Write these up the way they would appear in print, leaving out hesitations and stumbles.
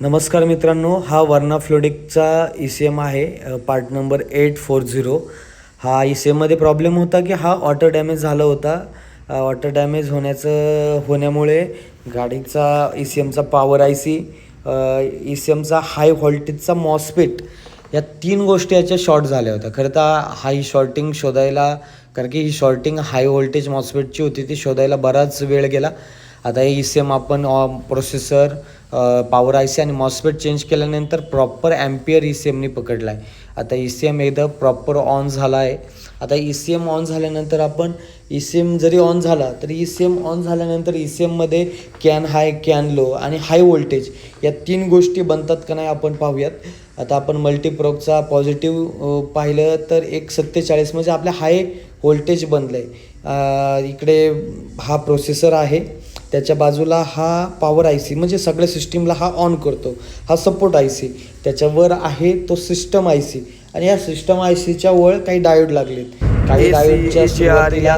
नमस्कार मित्रांनो, हा वर्ना फ्लोडिकचा ECM आहे पार्ट नंबर 840. हा ECMमध्ये प्रॉब्लेम होता की हा ऑटो डॅमेज झाला होता. ऑटो डॅमेज होण्यामुळे गाडीचा ECMचा पॉवर IC, ECMचा हाय व्होल्टेजचा मॉस्फेट या 3 गोष्टी याच्या शॉर्ट झाल्या होत्या. खरं तर हाय शॉर्टिंग शोधायला, कारण की ही शॉर्टिंग हाय व्होल्टेज मॉस्फेटची होती, ती शोधायला बराच वेळ गेला. आता हे ECM आपण प्रोसेसर, पॉवर IC आणि मॉस्फेट चेंज केल्यानंतर प्रॉपर ॲम्पियर ECMनी पकडला आहे. आता ECM एकदा प्रॉपर ऑन झाला आहे. आता ECM ऑन झाल्यानंतर आपण ECM जरी ऑन झाला तरी ECM ऑन झाल्यानंतर ECMमध्ये कॅन हाय, कॅन लो आणि हाय व्होल्टेज या 3 गोष्टी बनतात का नाही आपण पाहूयात. आता आपण मल्टीप्रोकचा पॉझिटिव्ह पाहिलं तर 147 म्हणजे आपल्या हाय व्होल्टेज बनलं आहे. इकडे हा प्रोसेसर आहे, त्याच्या बाजूला हा पॉवर IC म्हणजे सगळ्या सिस्टीमला हा ऑन करतो, हा सपोर्ट IC. त्याच्यावर आहे तो सिस्टम IC आणि या सिस्टम ICच्या वर काही डायोड लागलेत. काही डायोडच्या सुरुवातीला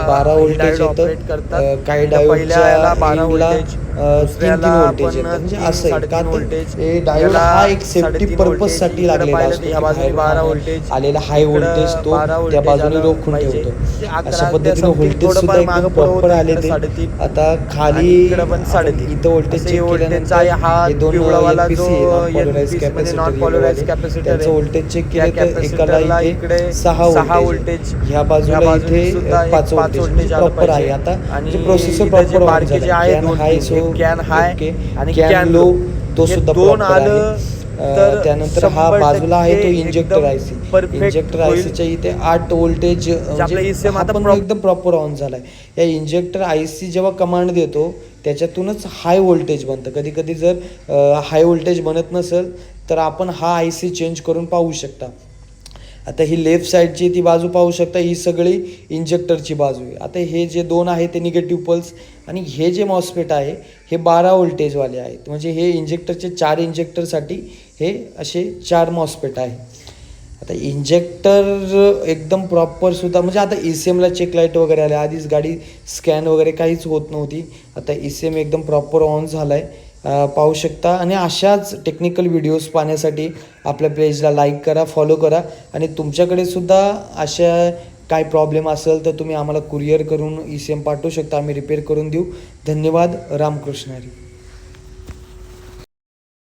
12 व्होल्टेज येतं, काही डायोडच्या 12 व्होल्टेज 3 व्होल्टेज येतं. म्हणजे असं आहे का, तर डायोड हा एक सेफ्टी पर्पजसाठी लागलेला असतो. बाहेर आलेला हाय व्होल्टेज तो त्या बाजूने रोखून ठेवतो. अशा पद्धतीने व्होल्टेज सुद्धा एकदम प्रॉपर आले ते. आता खाली इथं व्होल्टेज चेक केल्यानंतर हे दोन पोलराइज कॅपॅसिटर त्यांचं व्होल्टेज चेक केलं तर एकाला इथे 6 व्होल्टेज, ह्या बाजूला इथे 5 व्होल्टेज प्रॉपर आहे. आता जे प्रोसेसर प्रॉपर ऑन झालं, कॅन हाय आणि कॅन लो तो सुद्धा प्रॉपर आहे. त्यानंतर हा बाजूला आहे तो इंजेक्टर IC. इंजेक्टर ICच्या इथे 8 व्होल्टेज आपण एकदम प्रॉपर ऑन झालाय. या इंजेक्टर IC जेव्हा कमांड देतो त्याच्यातूनच हाय व्होल्टेज बनतं. कधी कधी जर हाय व्होल्टेज बनत नसेल तर आपण हा IC चेंज करून पाहू शकता. आता ही लेफ्ट साईडची ती बाजू पाहू शकता, ही सगळी इंजेक्टरची बाजू आहे. आता हे जे 2 आहे ते निगेटिव्ह पल्स आणि हे जे मॉस्फेट आहे हे 12 व्होल्टेजवाले आहेत. म्हणजे हे इंजेक्टरचे 4 इंजेक्टरसाठी हे असे 4 मॉस्फेट आहे. आता इंजेक्टर एकदम प्रॉपर सुद्धा, म्हणजे आता ECMला चेक लाईट वगैरे आले, आधीच गाडी स्कॅन वगैरे काहीच होत नव्हती. आता ECM एकदम प्रॉपर ऑन झाला आहे, पाहू शकता. आणि अशाच टेक्निकल व्हिडिओज पाहण्यासाठी आपल्या पेजला लाईक करा, फॉलो करा. आणि तुमच्याकडे सुद्धा अशा काय प्रॉब्लेम असेल तर तुम्ही आम्हाला कुरिअर करून ECM पाठवू शकता, आम्ही रिपेअर करून देऊ. धन्यवाद. रामकृष्ण हरी.